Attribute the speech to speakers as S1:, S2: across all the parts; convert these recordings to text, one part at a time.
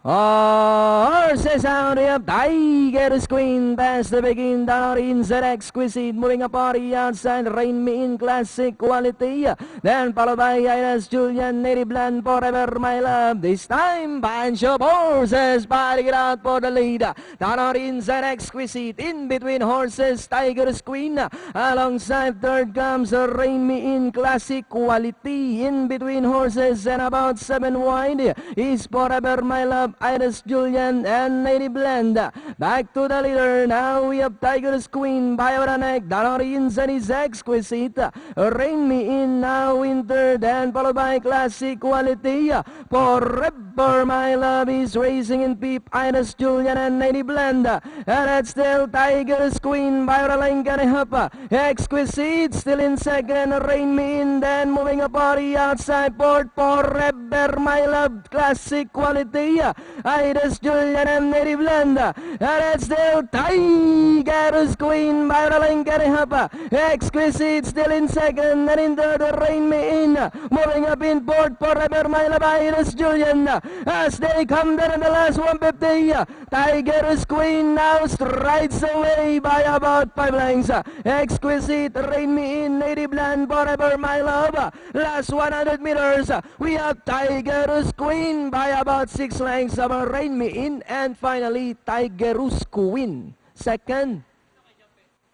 S1: Horses out here, Tiger's Queen, past the begin, down inside Exquisite, moving a party outside, Rain Me In, Classic Quality, then followed by Iris Julian, Native Bland, Forever My Love, this time, bunch of horses, fighting it out for the lead, down inside Exquisite, in between horses, Tiger's Queen, alongside third comes Rain Me In, Classic Quality, in between horses, and about 7 wide, is Forever My Love, Iris Julian and Lady Blend. Back to the leader. Now we have Tiger's Queen by our neck. Danori inside is Exquisite. Rain Me In now in third and followed by Classic Quality. Forever My Love is racing in peep. Iris Julian and Lady Blend. And that's still Tiger's Queen by our line Ganehapa. Exquisite still in second. Rain Me In then moving a party outside port. Forever My Love Classic Quality. Iris Julian and Native Land. And it's still Tiger's Queen by Raling Garihapa. Exquisite still in second and in third. Rain Me In. Moving up in fourth. Forever My Love Iris Julian. As they come down in the last 150. Tiger's Queen now strides away by about 5 lengths. Exquisite, Rain Me In, Native Land, Forever My Love. Last 100 meters. We have Tiger's Queen by about 6 lengths. Rain Me In, and finally Tiger's Queen. Second,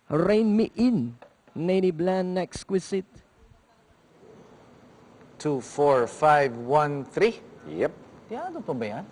S1: Rain Me In, Native Land, Exquisite.
S2: 2, 4, 5, 1, 3.
S3: Yep.
S2: Ano pa ba yan?